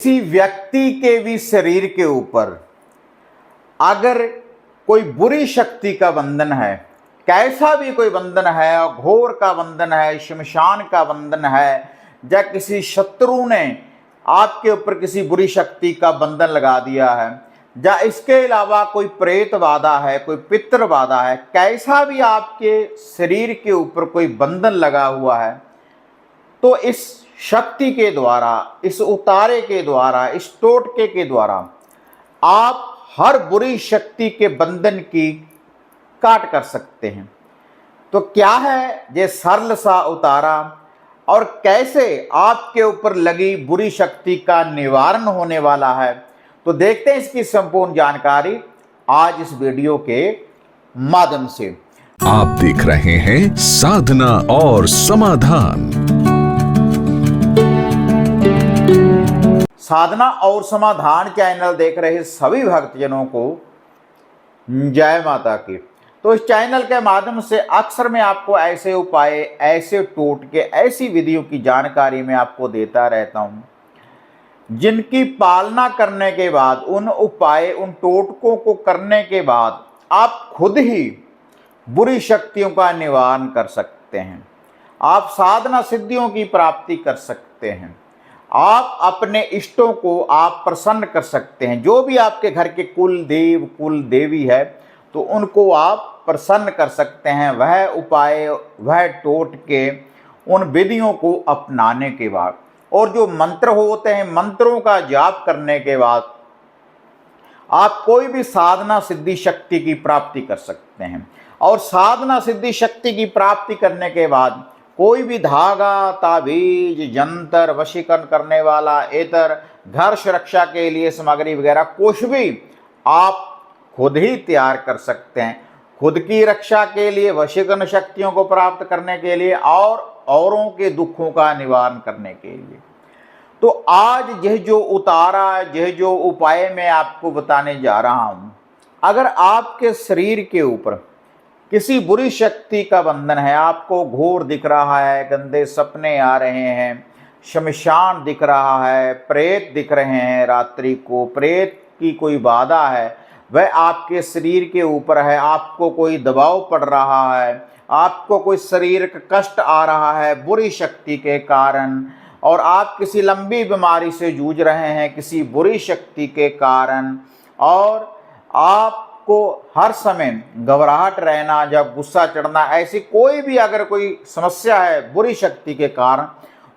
किसी व्यक्ति के भी शरीर के ऊपर अगर कोई बुरी शक्ति का बंधन है, कैसा भी कोई बंधन है, घोर का बंधन है, शमशान का बंधन है, या किसी शत्रु ने आपके ऊपर किसी बुरी शक्ति का बंधन लगा दिया है, या इसके अलावा कोई प्रेत बाधा है, कोई पितृ बाधा है, कैसा भी आपके शरीर के ऊपर कोई बंधन लगा हुआ है, तो इस शक्ति के द्वारा, इस उतारे के द्वारा, इस टोटके के द्वारा आप हर बुरी शक्ति के बंधन की काट कर सकते हैं। तो क्या है ये सरल सा उतारा और कैसे आपके ऊपर लगी बुरी शक्ति का निवारण होने वाला है, तो देखते हैं इसकी संपूर्ण जानकारी आज इस वीडियो के माध्यम से। आप देख रहे हैं साधना और समाधान। साधना और समाधान चैनल देख रहे सभी भक्तजनों को जय माता की। तो इस चैनल के माध्यम से अक्सर मैं आपको ऐसे उपाय, ऐसे टोटके, ऐसी विधियों की जानकारी मैं आपको देता रहता हूं, जिनकी पालना करने के बाद, उन उपाय, उन टोटकों को करने के बाद आप खुद ही बुरी शक्तियों का निवारण कर सकते हैं। आप साधना सिद्धियों की प्राप्ति कर सकते हैं। आप अपने इष्टों को आप प्रसन्न कर सकते हैं। जो भी आपके घर के कुल देव, कुल देवी है, तो उनको आप प्रसन्न कर सकते हैं। वह उपाय, वह टोटके, उन विधियों को अपनाने के बाद, और जो मंत्र होते हैं, मंत्रों का जाप करने के बाद आप कोई भी साधना सिद्धि शक्ति की प्राप्ति कर सकते हैं। और साधना सिद्धि शक्ति की प्राप्ति करने के बाद कोई भी धागा, ताबीज, जंतर, वशीकरण करने वाला इतर, घर सुरक्षा के लिए सामग्री वगैरह कुछ भी आप खुद ही तैयार कर सकते हैं, खुद की रक्षा के लिए, वशीकरण शक्तियों को प्राप्त करने के लिए और औरों के दुखों का निवारण करने के लिए। तो आज यह जो उतारा, यह जो उपाय मैं आपको बताने जा रहा हूं, अगर आपके शरीर के ऊपर किसी बुरी शक्ति का बंधन है, आपको घोर दिख रहा है, गंदे सपने आ रहे हैं, शमशान दिख रहा है, प्रेत दिख रहे हैं, रात्रि को प्रेत की कोई बाधा है, वह आपके शरीर के ऊपर है, आपको कोई दबाव पड़ रहा है, आपको कोई शारीरिक कष्ट आ रहा है बुरी शक्ति के कारण, और आप किसी लंबी बीमारी से जूझ रहे हैं किसी बुरी शक्ति के कारण, और आपको हर समय घबराहट रहना या गुस्सा चढ़ना, ऐसी कोई भी अगर कोई समस्या है बुरी शक्ति के कारण,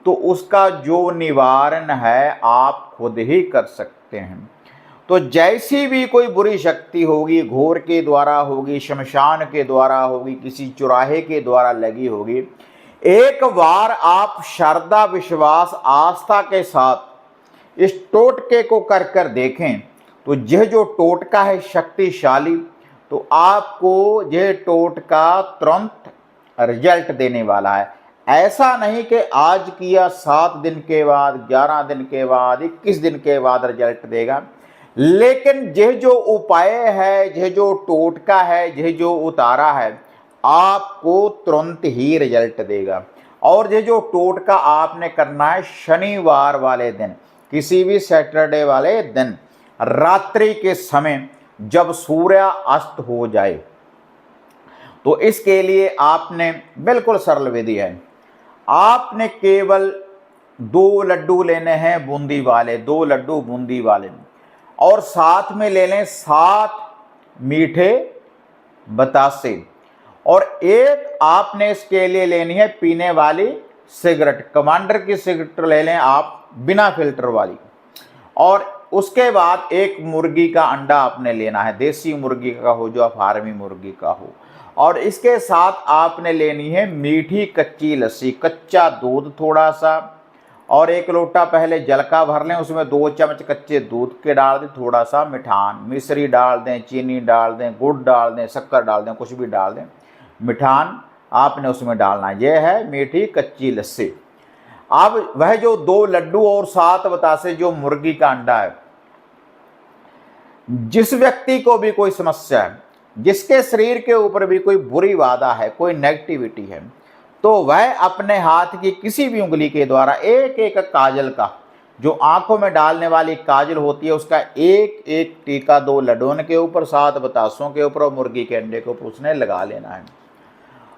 तो उसका जो निवारण है आप खुद ही कर सकते हैं। तो जैसी भी कोई बुरी शक्ति होगी, घोर के द्वारा होगी, शमशान के द्वारा होगी, किसी चुराहे के द्वारा लगी होगी, एक बार आप श्रद्धा, विश्वास, आस्था के साथ इस टोटके को कर कर देखें, तो यह जो टोटका है शक्तिशाली, तो आपको यह टोटका तुरंत रिजल्ट देने वाला है। ऐसा नहीं कि आज किया 7 दिन के बाद, 11 दिन के बाद, 21 दिन के बाद रिजल्ट देगा, लेकिन यह जो उपाय है, यह जो टोटका है, यह जो उतारा है, आपको तुरंत ही रिजल्ट देगा। और ये जो टोटका आपने करना है शनिवार वाले दिन, किसी भी सैटरडे वाले दिन, रात्रि के समय जब सूर्य अस्त हो जाए। तो इसके लिए आपने बिल्कुल सरल विधि है, आपने केवल 2 लड्डू लेने हैं बूंदी वाले, 2 लड्डू बूंदी वाले, और साथ में ले लें 7 मीठे बतासे, और एक आपने इसके लिए लेनी है पीने वाली सिगरेट, कमांडर की सिगरेट ले लें आप बिना फिल्टर वाली, और उसके बाद एक मुर्गी का अंडा आपने लेना है, देसी मुर्गी का हो जो फार्मी मुर्गी का हो, और इसके साथ आपने लेनी है मीठी कच्ची लस्सी, कच्चा दूध थोड़ा सा, और 1 लोटा पहले जल का भर लें, उसमें 2 चम्मच कच्चे दूध के डाल दें, थोड़ा सा मिठान, मिश्री डाल दें, चीनी डाल दें, गुड़ डाल दें, शक्कर डाल दें, कुछ भी डाल दें, मिठान आपने उसमें डालना है। यह है मीठी कच्ची लस्सी। अब वह जो 2 लड्डू और 7 बतासे जो मुर्गी का अंडा है, जिस व्यक्ति को भी कोई समस्या है, जिसके शरीर के ऊपर भी कोई बुरी बाधा है, कोई नेगेटिविटी है, तो वह अपने हाथ की किसी भी उंगली के द्वारा एक एक काजल का जो आंखों में डालने वाली काजल होती है उसका एक एक टीका 2 लड्डुओं के ऊपर, 7 बतासों के ऊपर और मुर्गी के अंडे के ऊपर उसने लगा लेना है।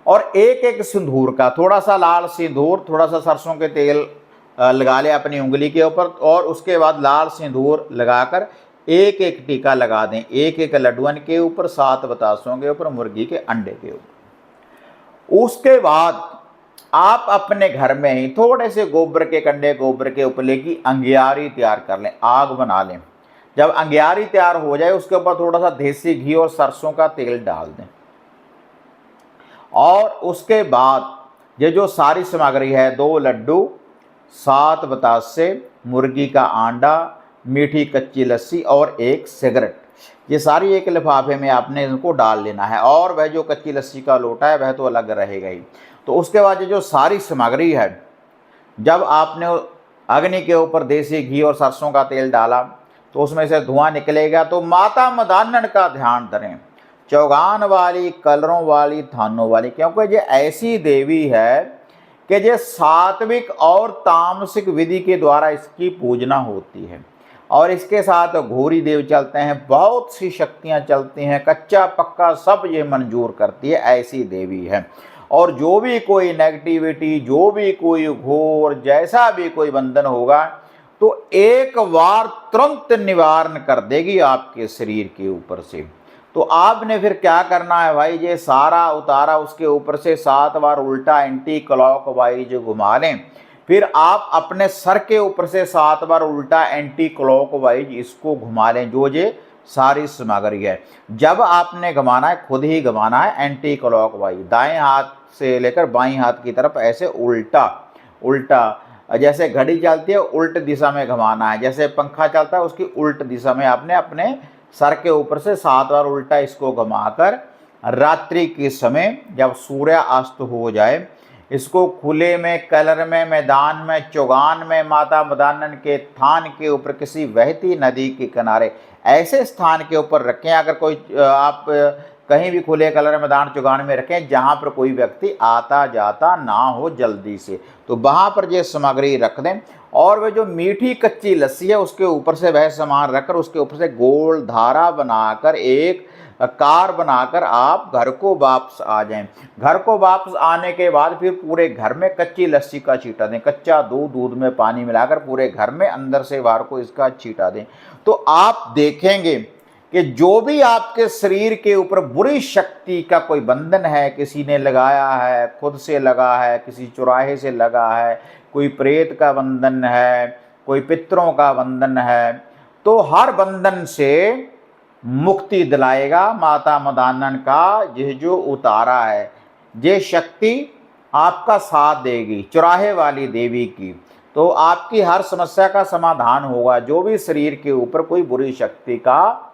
और एक एक सिंदूर का, थोड़ा सा लाल सिंदूर, थोड़ा सा सरसों के तेल लगा ले अपनी उंगली के ऊपर, और उसके बाद लाल सिंदूर लगाकर एक एक टीका लगा दें, एक एक लड्डुओं के ऊपर, 7 बतासों के ऊपर, मुर्गी के अंडे के ऊपर। उसके बाद आप अपने घर में ही थोड़े से गोबर के कंडे, गोबर के उपले की अंगियारी तैयार कर लें, आग बना लें। जब अंगियारी तैयार हो जाए उसके ऊपर थोड़ा सा देसी घी और सरसों का तेल डाल दें, और उसके बाद ये जो सारी सामग्री है, 2 लड्डू, 7 बतासे, मुर्गी का आंडा, मीठी कच्ची लस्सी और 1 सिगरेट, ये सारी एक लिफाफे में आपने इनको डाल लेना है। और वह जो कच्ची लस्सी का लोटा है वह तो अलग रहेगा ही। तो उसके बाद ये जो सारी सामग्री है, जब आपने अग्नि के ऊपर देसी घी और सरसों का तेल डाला तो उसमें से धुआं निकलेगा। तो माता मदानन का ध्यान धरें, चौगान वाली, कलरों वाली, थानों वाली, क्योंकि ये ऐसी देवी है कि ये सात्विक और तामसिक विधि के द्वारा इसकी पूजना होती है। और इसके साथ घोरी देव चलते हैं, बहुत सी शक्तियाँ चलती हैं, कच्चा पक्का सब ये मंजूर करती है, ऐसी देवी है। और जो भी कोई नेगेटिविटी, जो भी कोई घोर, जैसा भी कोई बंधन होगा तो एक बार तुरंत निवारण कर देगी आपके शरीर के ऊपर से। तो आपने फिर क्या करना है भाई, ये सारा उतारा उसके ऊपर से 7 बार उल्टा एंटी क्लॉकवाइज घुमा लें। फिर आप अपने सर के ऊपर से 7 बार उल्टा एंटी क्लॉकवाइज इसको घुमा लें, जो ये सारी सामग्री है। जब आपने घुमाना है, खुद ही घुमाना है एंटी क्लॉकवाइज, दाएं हाथ से लेकर बाएं हाथ की तरफ ऐसे उल्टा उल्टा, जैसे घड़ी चलती है उल्ट दिशा में घुमाना है, जैसे पंखा चलता है उसकी उल्ट दिशा में आपने अपने सर के ऊपर से 7 बार उल्टा इसको घुमाकर रात्रि के समय जब सूर्य अस्त हो जाए इसको खुले में, कलर में, मैदान में, चौगान में, माता मदानन के थान के ऊपर, किसी बहती नदी के किनारे, ऐसे स्थान के ऊपर रखें। अगर कोई आप कहीं भी खुले कलर, मैदान, चौगान में रखें जहाँ पर कोई व्यक्ति आता जाता ना हो जल्दी से, तो वहाँ पर ये सामग्री रख दें। और वह जो मीठी कच्ची लस्सी है उसके ऊपर से वह सामान रखकर उसके ऊपर से गोल धारा बनाकर एक कार बनाकर आप घर को वापस आ जाएं। घर को वापस आने के बाद फिर पूरे घर में कच्ची लस्सी का छींटा दें, कच्चा दूध में पानी मिलाकर पूरे घर में अंदर से बाहर को इसका छींटा दें। तो आप देखेंगे कि जो भी आपके शरीर के ऊपर बुरी शक्ति का कोई बंधन है, किसी ने लगाया है, खुद से लगा है, किसी चौराहे से लगा है, कोई प्रेत का बंधन है, कोई पितरों का बंधन है, तो हर बंधन से मुक्ति दिलाएगा माता मदानन का यह जो उतारा है। ये शक्ति आपका साथ देगी, चौराहे वाली देवी की, तो आपकी हर समस्या का समाधान होगा। जो भी शरीर के ऊपर कोई बुरी शक्ति का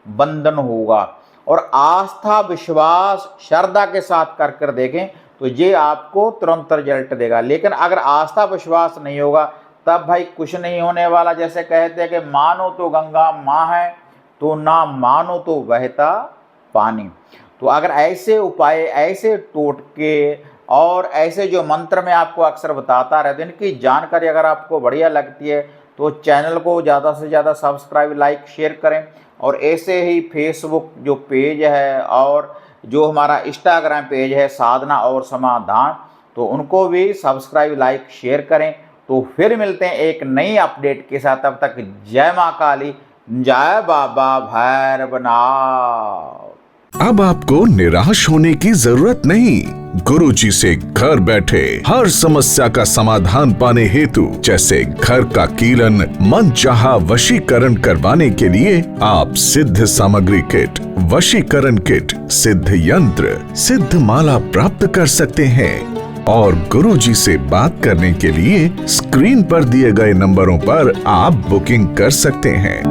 बंधन होगा, और आस्था, विश्वास, श्रद्धा के साथ कर देखें तो ये आपको तुरंत रिजल्ट देगा। लेकिन अगर आस्था विश्वास नहीं होगा तब भाई कुछ नहीं होने वाला। जैसे कहते हैं कि मानो तो गंगा माँ है, तो ना मानो तो बहता पानी। तो अगर ऐसे उपाय, ऐसे टोटके और ऐसे जो मंत्र मैं आपको अक्सर बताता रहता हूं, इनकी जानकारी अगर आपको बढ़िया लगती है तो चैनल को ज़्यादा से ज़्यादा सब्सक्राइब, लाइक, शेयर करें। और ऐसे ही फेसबुक जो पेज है और जो हमारा इंस्टाग्राम पेज है साधना और समाधान, तो उनको भी सब्सक्राइब, लाइक, शेयर करें। तो फिर मिलते हैं एक नई अपडेट के साथ, तब तक जय माँ काली, जय बाबा भैरवनाथ। अब आपको निराश होने की जरूरत नहीं। गुरुजी से घर बैठे हर समस्या का समाधान पाने हेतु, जैसे घर का कीलन, मनचाहा वशीकरण करवाने के लिए आप सिद्ध सामग्री किट, वशीकरण किट, सिद्ध यंत्र, सिद्ध माला प्राप्त कर सकते हैं। और गुरुजी से बात करने के लिए स्क्रीन पर दिए गए नंबरों पर आप बुकिंग कर सकते हैं।